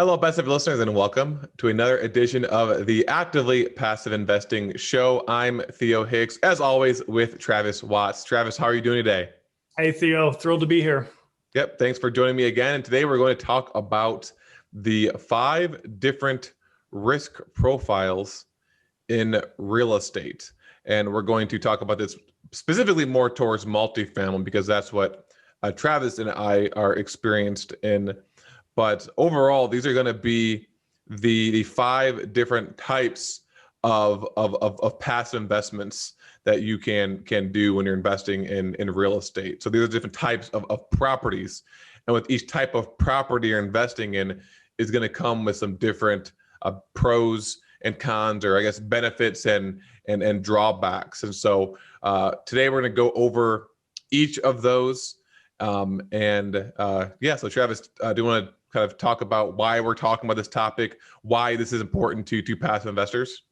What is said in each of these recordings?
Hello, passive listeners, and welcome to another edition of the Actively Passive Investing Show. I'm Theo Hicks, as always, with Travis Watts. Travis, how are you doing today? Hey, Theo. Thrilled to be here. Yep, thanks for joining me again. And today we're going to talk about the 5 different risk profiles in real estate. And we're going to talk about this specifically more towards multifamily because that's what Travis and I are experienced in. But overall, these are going to be the 5 different types of passive investments that you can do when you're investing in real estate. So these are different types of properties. And with each type of property you're investing in is going to come with some different pros and cons, or I guess benefits and drawbacks. And so today we're going to go over each of those. So Travis, do you want to kind of talk about why we're talking about this topic, why this is important to passive investors?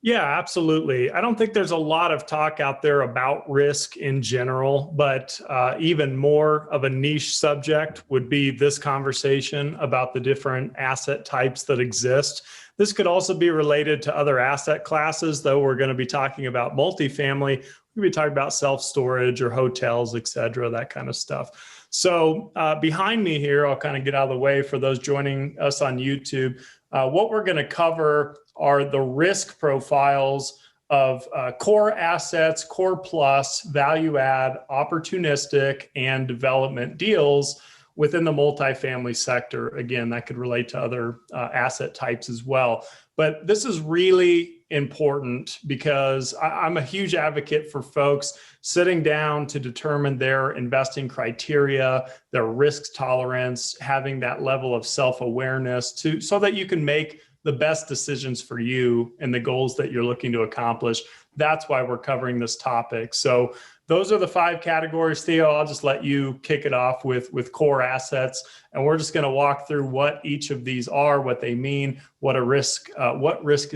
Yeah, absolutely. I don't think there's a lot of talk out there about risk in general, but even more of a niche subject would be this conversation about the different asset types that exist. This could also be related to other asset classes, though we're going to be talking about multifamily. We'll be talking about self-storage or hotels, et cetera, that kind of stuff. So behind me here, I'll kind of get out of the way for those joining us on YouTube. What we're going to cover are the risk profiles of core assets, core plus, value add, opportunistic, and development deals within the multifamily sector. Again, that could relate to other asset types as well. But this is really important because I'm a huge advocate for folks sitting down to determine their investing criteria, their risk tolerance, having that level of self-awareness so that you can make the best decisions for you and the goals that you're looking to accomplish. That's why we're covering this topic. So those are the 5 categories. Theo, I'll just let you kick it off with core assets. And we're just going to walk through what each of these are, what they mean, what risk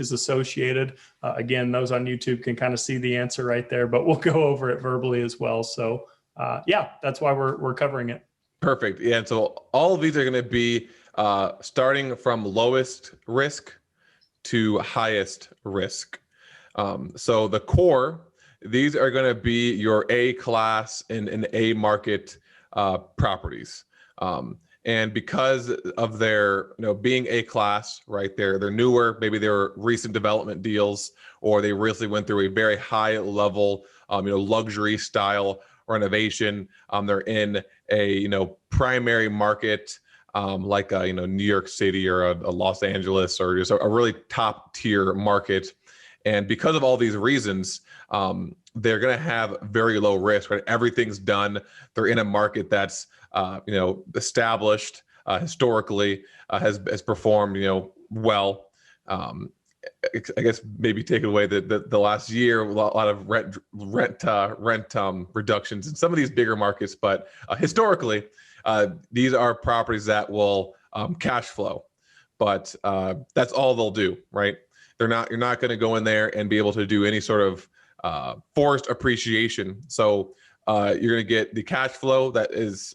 is associated. Again, those on YouTube can kind of see the answer right there, but we'll go over it verbally as well. So that's why we're covering it. Perfect. Yeah. And so all of these are going to be starting from lowest risk to highest risk. So the core, these are going to be your A class and A market properties. And because of their, being A class, right, they're newer, maybe they're recent development deals, or they recently went through a very high level, luxury style renovation. They're in a, primary market, like New York City or a Los Angeles, or just a really top tier market. And because of all these reasons, they're going to have very low risk, right? Everything's done. They're in a market that's, established historically, has performed, well. I guess maybe take away the last year, a lot of rent reductions in some of these bigger markets, but historically, these are properties that will cash flow, but that's all they'll do, right? You're not going to go in there and be able to do any sort of forced appreciation. So you're going to get the cash flow that is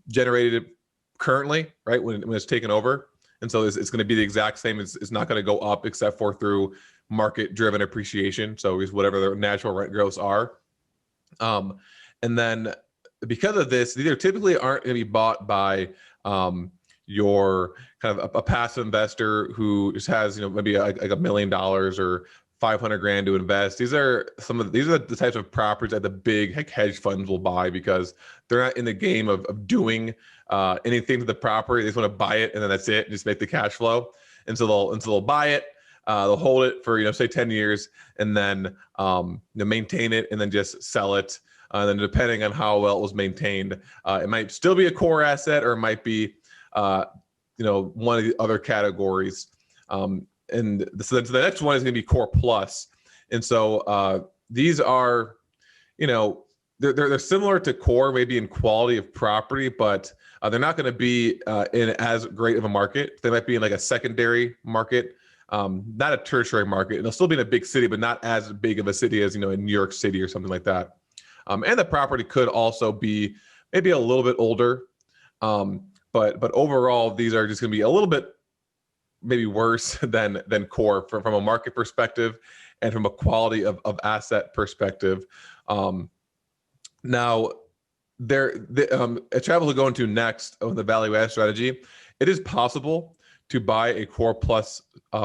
generated currently, right, when it's taken over. And so it's going to be the exact same. It's not going to go up except for through market-driven appreciation. So it's whatever the natural rent growths are. And then because of this, these typically aren't going to be bought by your kind of a passive investor who just has, maybe like $1 million or 500 grand to invest. These are the types of properties that the big hedge funds will buy because they're not in the game of doing anything to the property. They just want to buy it and then that's it, just make the cash flow. And so they'll buy it, they'll hold it for, say 10 years and then maintain it and then just sell it. And then depending on how well it was maintained, it might still be a core asset or it might be, one of the other categories. And so the next one is going to be core plus. And so these are, they're similar to core, maybe in quality of property, but they're not going to be in as great of a market. They might be in like a secondary market, not a tertiary market. And they'll still be in a big city, but not as big of a city as, in New York City or something like that. And the property could also be maybe a little bit older. But overall, these are just going to be a little bit maybe worse than core from a market perspective and from a quality of asset perspective. Now, Travis will go into next on the value add strategy. It is possible to buy a core plus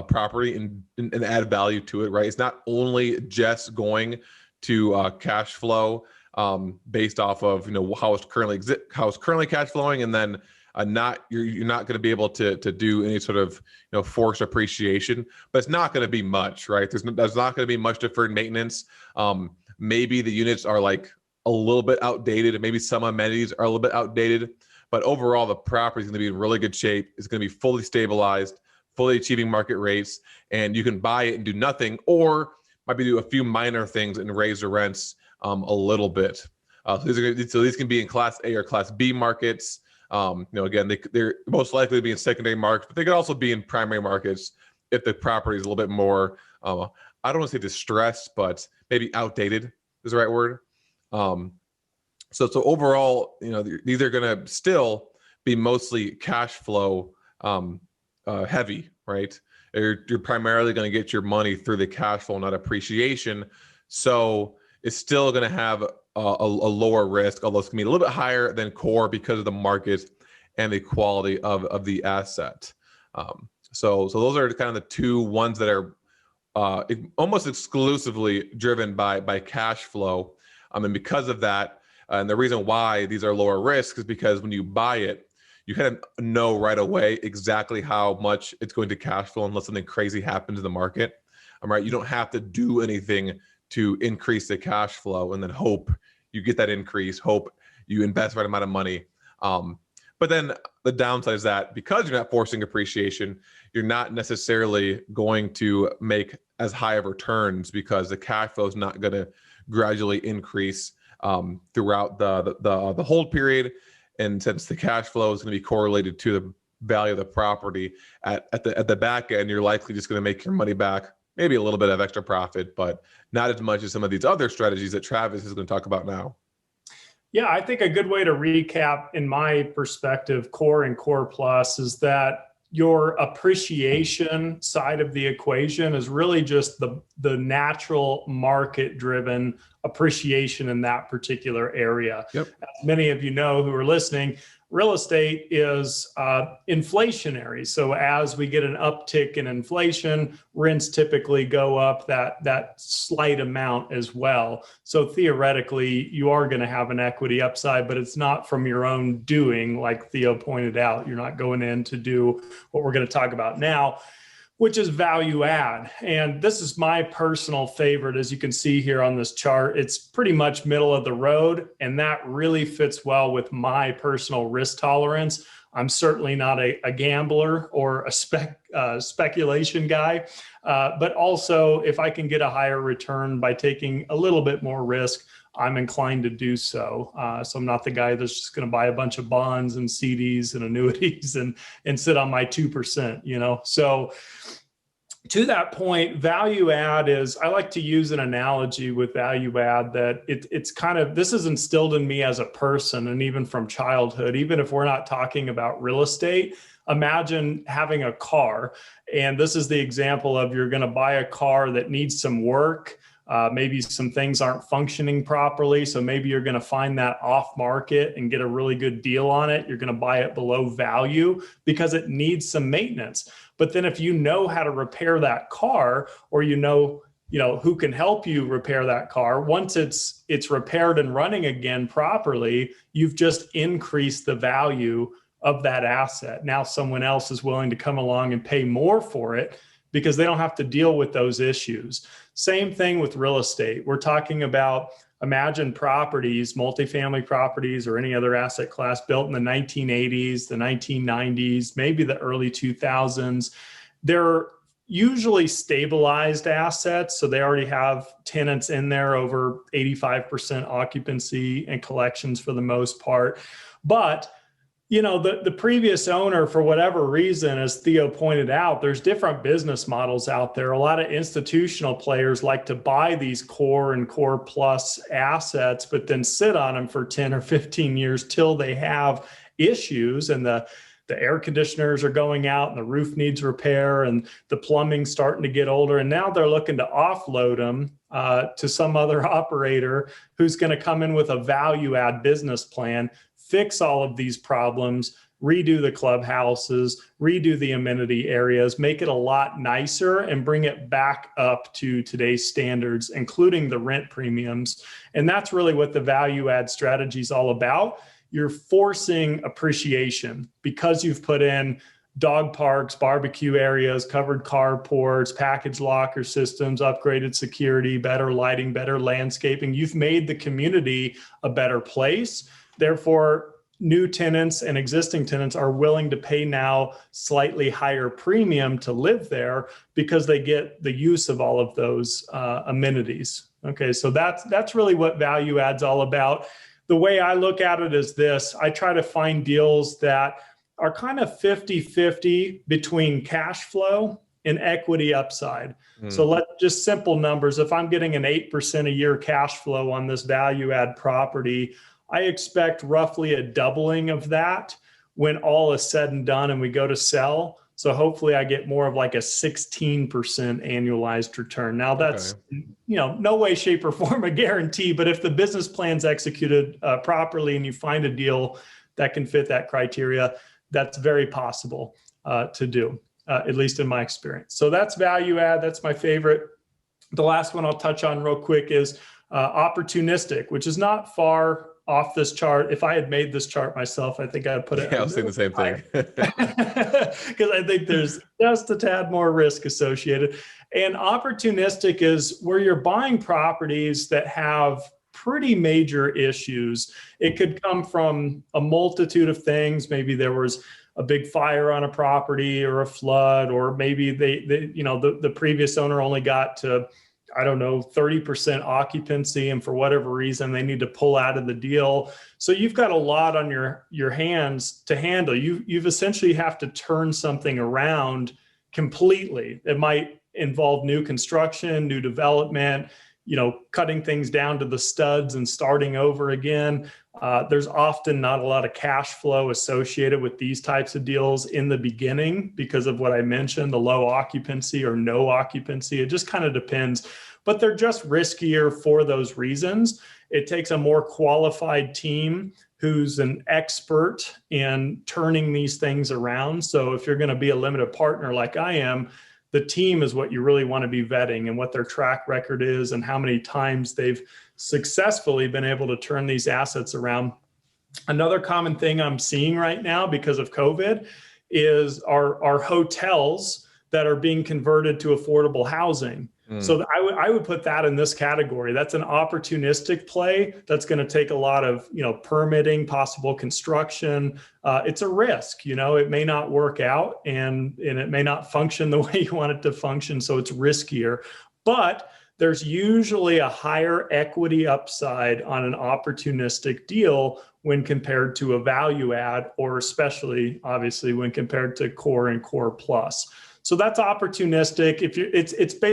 property and add value to it, right? It's not only just going to cash flow based off of how it's currently cash flowing, and then you're not going to be able to do any sort of forced appreciation, but it's not going to be much, right? There's not going to be much deferred maintenance. Maybe the units are like a little bit outdated, and maybe some amenities are a little bit outdated, but overall the property is going to be in really good shape. It's going to be fully stabilized, fully achieving market rates, and you can buy it and do nothing, or maybe do a few minor things and raise the rents a little bit. So these can be in Class A or Class B markets. Again, they're most likely to be in secondary markets, but they could also be in primary markets if the property is a little bit more, I don't want to say distressed, but maybe outdated is the right word. So overall, these are going to still be mostly cash flow heavy, right? You're primarily going to get your money through the cash flow, not appreciation. So it's still going to have a lower risk, although it's going to be a little bit higher than core because of the market and the quality of the asset. So those are kind of the two ones that are almost exclusively driven by cash flow. And because of that, and the reason why these are lower risk is because when you buy it, you kind of know right away exactly how much it's going to cash flow unless something crazy happens in the market. Right? You don't have to do anything to increase the cash flow and then hope you get that increase, hope you invest the right amount of money. But then the downside is that because you're not forcing appreciation, you're not necessarily going to make as high of returns because the cash flow is not going to gradually increase throughout the hold period. And since the cash flow is going to be correlated to the value of the property at the back end, you're likely just going to make your money back, maybe a little bit of extra profit, but not as much as some of these other strategies that Travis is going to talk about now. Yeah, I think a good way to recap, in my perspective, core and core plus, is that your appreciation side of the equation is really just the natural market-driven appreciation in that particular area. Yep. As many of you know who are listening, real estate is inflationary. So as we get an uptick in inflation, rents typically go up that slight amount as well. So theoretically, you are going to have an equity upside, but it's not from your own doing, like Theo pointed out. You're not going in to do what we're going to talk about now, which is value add. And this is my personal favorite. As you can see here on this chart, it's pretty much middle of the road. And that really fits well with my personal risk tolerance. I'm certainly not a gambler or a speculation guy, but also if I can get a higher return by taking a little bit more risk, I'm inclined to do so. So I'm not the guy that's just going to buy a bunch of bonds and CDs and annuities and sit on my 2%, So to that point, value add is, I like to use an analogy with value add that it's kind of, this is instilled in me as a person and even from childhood, even if we're not talking about real estate. Imagine having a car, and this is the example of you're going to buy a car that needs some work. Maybe some things aren't functioning properly. So maybe you're going to find that off market and get a really good deal on it. You're going to buy it below value because it needs some maintenance. But then if you know how to repair that car, or you know who can help you repair that car, once it's repaired and running again properly, you've just increased the value of that asset. Now someone else is willing to come along and pay more for it because they don't have to deal with those issues. Same thing with real estate. We're talking about, imagine properties, multifamily properties or any other asset class built in the 1980s, the 1990s, maybe the early 2000s. They're usually stabilized assets. So they already have tenants in there, over 85% occupancy and collections for the most part. But the previous owner, for whatever reason, as Theo pointed out, there's different business models out there. A lot of institutional players like to buy these core and core plus assets, but then sit on them for 10 or 15 years till they have issues and the the air conditioners are going out and the roof needs repair and the plumbing's starting to get older. And now they're looking to offload them to some other operator who's going to come in with a value add business plan, fix all of these problems, redo the clubhouses, redo the amenity areas, make it a lot nicer and bring it back up to today's standards, including the rent premiums. And that's really what the value add strategy is all about. You're forcing appreciation because you've put in dog parks, barbecue areas, covered carports, package locker systems, upgraded security, better lighting, better landscaping. You've made the community a better place. Therefore, new tenants and existing tenants are willing to pay now slightly higher premium to live there because they get the use of all of those amenities. Okay, so that's really what value add's all about. The way I look at it is this: I try to find deals that are kind of 50-50 between cash flow and equity upside. So let's just simple numbers. If I'm getting an 8% a year cash flow on this value add property, I expect roughly a doubling of that when all is said and done and we go to sell. So hopefully I get more of like a 16% annualized return. Now that's, no way, shape or form a guarantee, but if the business plan's executed properly and you find a deal that can fit that criteria, that's very possible to do, at least in my experience. So that's value add. That's my favorite. The last one I'll touch on real quick is opportunistic, which is not far off this chart. If I had made this chart myself, I think I'd put it. Yeah, I was saying the same thing. Because I think there's just a tad more risk associated. And opportunistic is where you're buying properties that have pretty major issues. It could come from a multitude of things. Maybe there was a big fire on a property or a flood, or maybe the previous owner only got to 30% occupancy, and for whatever reason, they need to pull out of the deal. So you've got a lot on your hands to handle. You've essentially have to turn something around completely. It might involve new construction, new development, cutting things down to the studs and starting over again. There's often not a lot of cash flow associated with these types of deals in the beginning because of what I mentioned, the low occupancy or no occupancy. It just kind of depends, but they're just riskier for those reasons. It takes a more qualified team who's an expert in turning these things around. So if you're going to be a limited partner like I am, the team is what you really want to be vetting, and what their track record is and how many times they've successfully been able to turn these assets around. Another common thing I'm seeing right now because of COVID is our hotels that are being converted to affordable housing. So I would put that in this category. That's an opportunistic play that's going to take a lot of, permitting, possible construction. It's a risk, it may not work out and it may not function the way you want it to function. So it's riskier, but there's usually a higher equity upside on an opportunistic deal when compared to a value add, or especially obviously when compared to core and core plus. So that's opportunistic.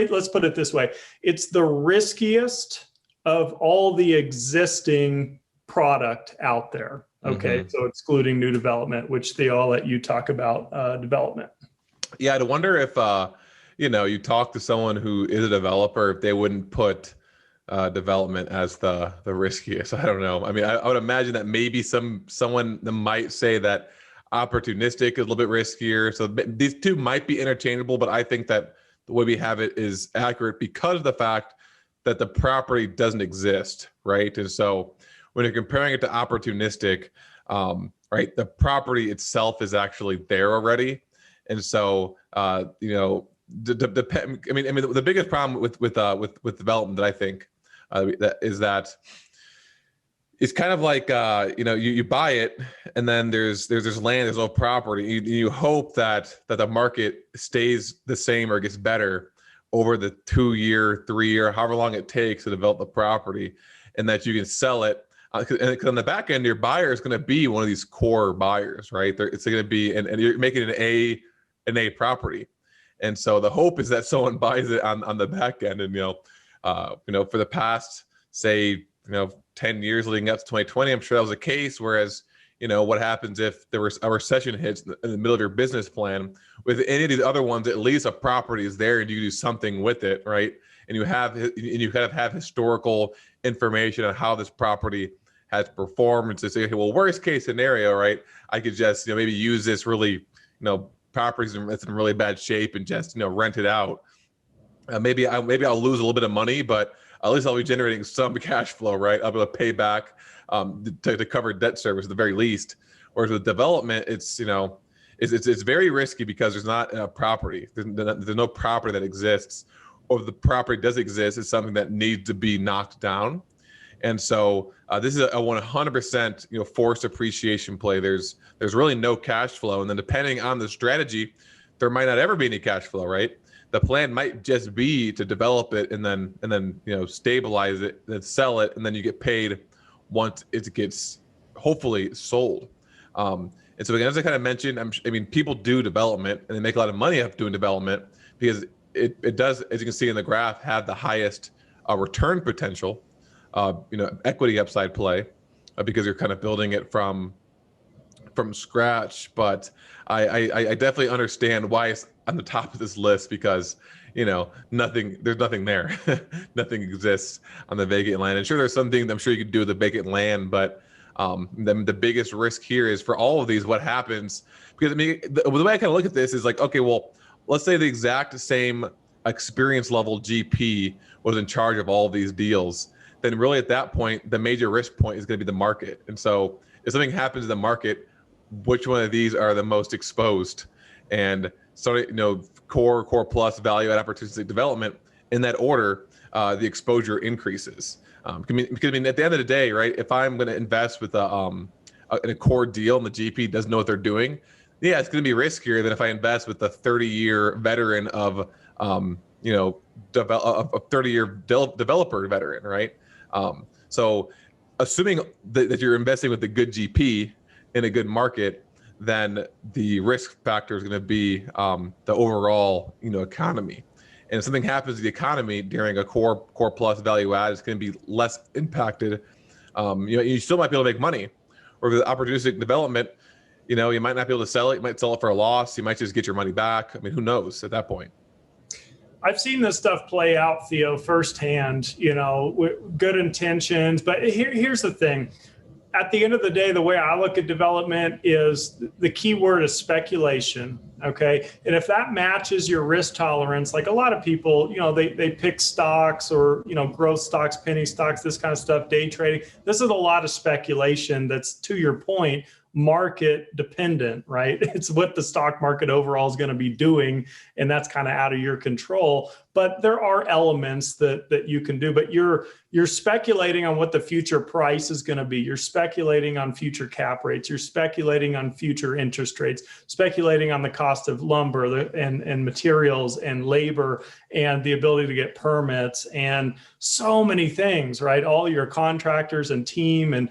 Let's put it this way. It's the riskiest of all the existing product out there. Okay. So excluding new development, which Theo, I'll let you talk about development. Yeah. I wonder if, you talk to someone who is a developer, if they wouldn't put development as the riskiest. I don't know. I mean, I would imagine that maybe someone might say that opportunistic is a little bit riskier. So these two might be interchangeable, but I think that the way we have it is accurate because of the fact that the property doesn't exist, right? And so when you're comparing it to opportunistic, right, the property itself is actually there already. And so, the biggest problem with development that I think that it's kind of like, you buy it and then there's land, there's no property. You hope that the market stays the same or gets better over the 2-year, 3-year, however long it takes to develop the property, and that you can sell it. And on the back end, your buyer is going to be one of these core buyers, right? It's going to be, and you're making an A property. And so the hope is that someone buys it on the back end. And, for the past, say, 10 years leading up to 2020, I'm sure that was the case. Whereas, what happens if there was a recession hits in the middle of your business plan. With any of these other ones, at least a property is there and you do something with it, right? And you kind of have historical information on how this property has performed to say, okay, well, worst case scenario, right? I could just, maybe use this really, properties that's in really bad shape and just, rent it out. Maybe I'll lose a little bit of money, but at least I'll be generating some cash flow, right? I'll be able to pay back to cover debt service at the very least. Whereas with development, it's very risky because there's not a property. There's no property that exists, or if the property does exist, it's something that needs to be knocked down. And so this is a 100% forced appreciation play. There's really no cash flow, and then depending on the strategy, there might not ever be any cash flow, right? The plan might just be to develop it and then stabilize it, then sell it, and then you get paid once it gets hopefully sold. And so again, as I kind of mentioned, people do development and they make a lot of money off doing development because it does, as you can see in the graph, have the highest return potential, equity upside play, because you're kind of building it from scratch. But I definitely understand why it's on the top of this list, because there's nothing there. Nothing exists on the vacant land. And sure, there's some things I'm sure you could do with the vacant land, but the biggest risk here is for all of these, what happens, because the way I kind of look at this is like, okay, well, let's say the exact same experience level GP was in charge of all of these deals, then really at that point, the major risk point is going to be the market. And so if something happens in the market, which one of these are the most exposed? And so, core plus, value add, opportunistic development, in that order, the exposure increases. Because at the end of the day, right, if I'm going to invest with in a core deal and the GP doesn't know what they're doing, yeah, it's going to be riskier than if I invest with a 30-year veteran of, a 30-year developer veteran, right? So assuming that you're investing with a good GP in a good market, then the risk factor is going to be the overall, economy. And if something happens to the economy during a core plus value add, it's going to be less impacted. You still might be able to make money. Or with opportunistic development, you might not be able to sell it. You might sell it for a loss. You might just get your money back. Who knows at that point? I've seen this stuff play out, Theo, firsthand, with good intentions. But here's the thing. At the end of the day, the way I look at development is the key word is speculation. Okay. And if that matches your risk tolerance, like a lot of people, they pick stocks or, growth stocks, penny stocks, this kind of stuff, day trading. This is a lot of speculation that's, to your point, market dependent, right? It's what the stock market overall is going to be doing, and that's kind of out of your control. But there are elements that you can do, but you're speculating on what the future price is going to be. You're speculating on future cap rates. You're speculating on future interest rates, speculating on the cost of lumber and materials and labor and the ability to get permits and so many things, right? All your contractors and team and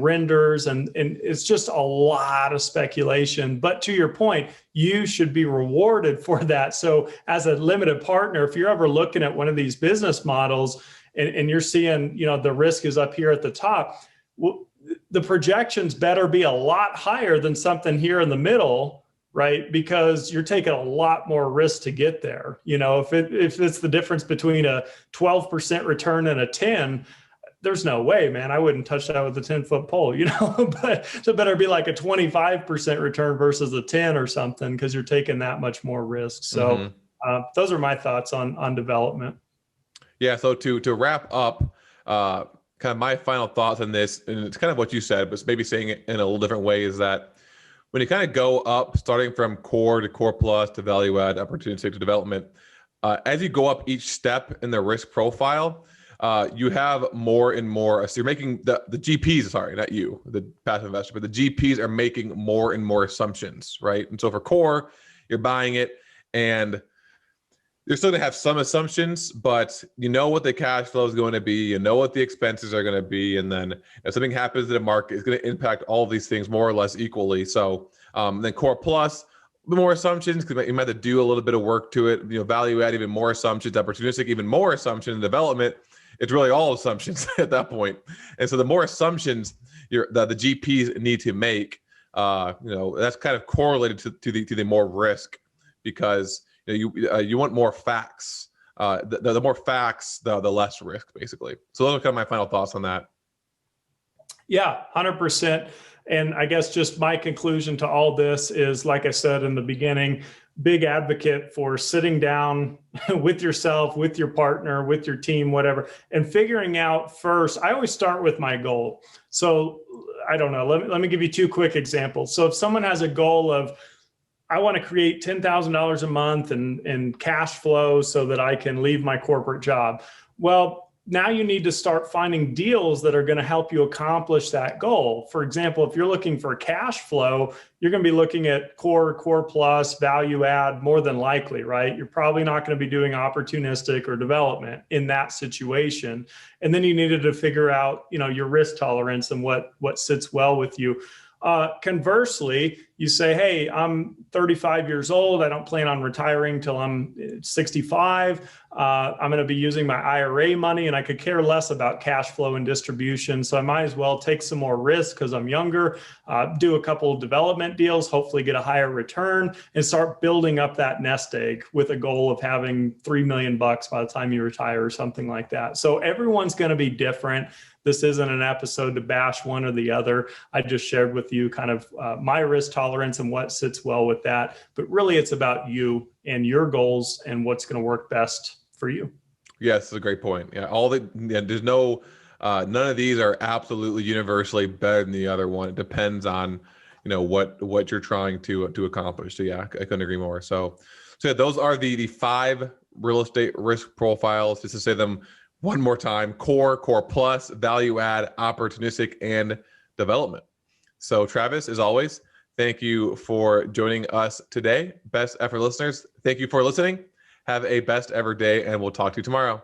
renders, and it's just a lot of speculation. But to your point, you should be rewarded for that. So as a limited partner, if you're ever looking at one of these business models and you're seeing, the risk is up here at the top, well, the projections better be a lot higher than something here in the middle, right? Because you're taking a lot more risk to get there. If it's the difference between a 12% return and a 10, there's no way, man, I wouldn't touch that with a 10-foot pole, but so it better be like a 25% return versus a 10 or something, because you're taking that much more risk. So those are my thoughts on development. Yeah. So to wrap up, kind of my final thoughts on this, and it's kind of what you said, but maybe saying it in a little different way, is that when you kind of go up, starting from core to core plus to value add, opportunistic to development, as you go up each step in the risk profile, you have more and more. So you're making the GPs, sorry, not you, the passive investor, but the GPs are making more and more assumptions, right? And so for core, you're buying it and you're still gonna have some assumptions, but you know what the cash flow is going to be, you know what the expenses are going to be, and then if something happens to the market, it's going to impact all of these things more or less equally. So then core plus, more assumptions, because you might have to do a little bit of work to it. Value add, even more assumptions. Opportunistic, even more assumptions. Development, it's really all assumptions at that point. And so the more assumptions the GPs need to make, that's kind of correlated to the more risk, because you want more facts. The more facts, the less risk, basically. So those are kind of my final thoughts on that. Yeah, 100%. And I guess just my conclusion to all this is, like I said in the beginning, big advocate for sitting down with yourself, with your partner, with your team, whatever, and figuring out first. I always start with my goal. So I don't know. Let me give you two quick examples. So if someone has a goal of, I want to create $10,000 a month in cash flow so that I can leave my corporate job. Well, now you need to start finding deals that are going to help you accomplish that goal. For example, if you're looking for cash flow, you're going to be looking at core plus, value add, more than likely, right? You're probably not going to be doing opportunistic or development in that situation. And then you needed to figure out, your risk tolerance and what sits well with you. Conversely, you say, hey, I'm 35 years old. I don't plan on retiring till I'm 65. I'm going to be using my IRA money, and I could care less about cash flow and distribution. So I might as well take some more risk because I'm younger, do a couple of development deals, hopefully get a higher return, and start building up that nest egg with a goal of having $3 million by the time you retire or something like that. So everyone's going to be different. This isn't an episode to bash one or the other. I just shared with you kind of my risk tolerance and what sits well with that. But really, it's about you and your goals and what's going to work best for you. Yes, that's a great point. Yeah, there's no, none of these are absolutely universally better than the other one. It depends on, what you're trying to accomplish. So yeah, I couldn't agree more. So yeah, those are the 5 real estate risk profiles. Just to say them one more time: core plus, value add, opportunistic, and development. So Travis, as always, thank you for joining us today. Best ever listeners, thank you for listening. Have a best ever day, and we'll talk to you tomorrow.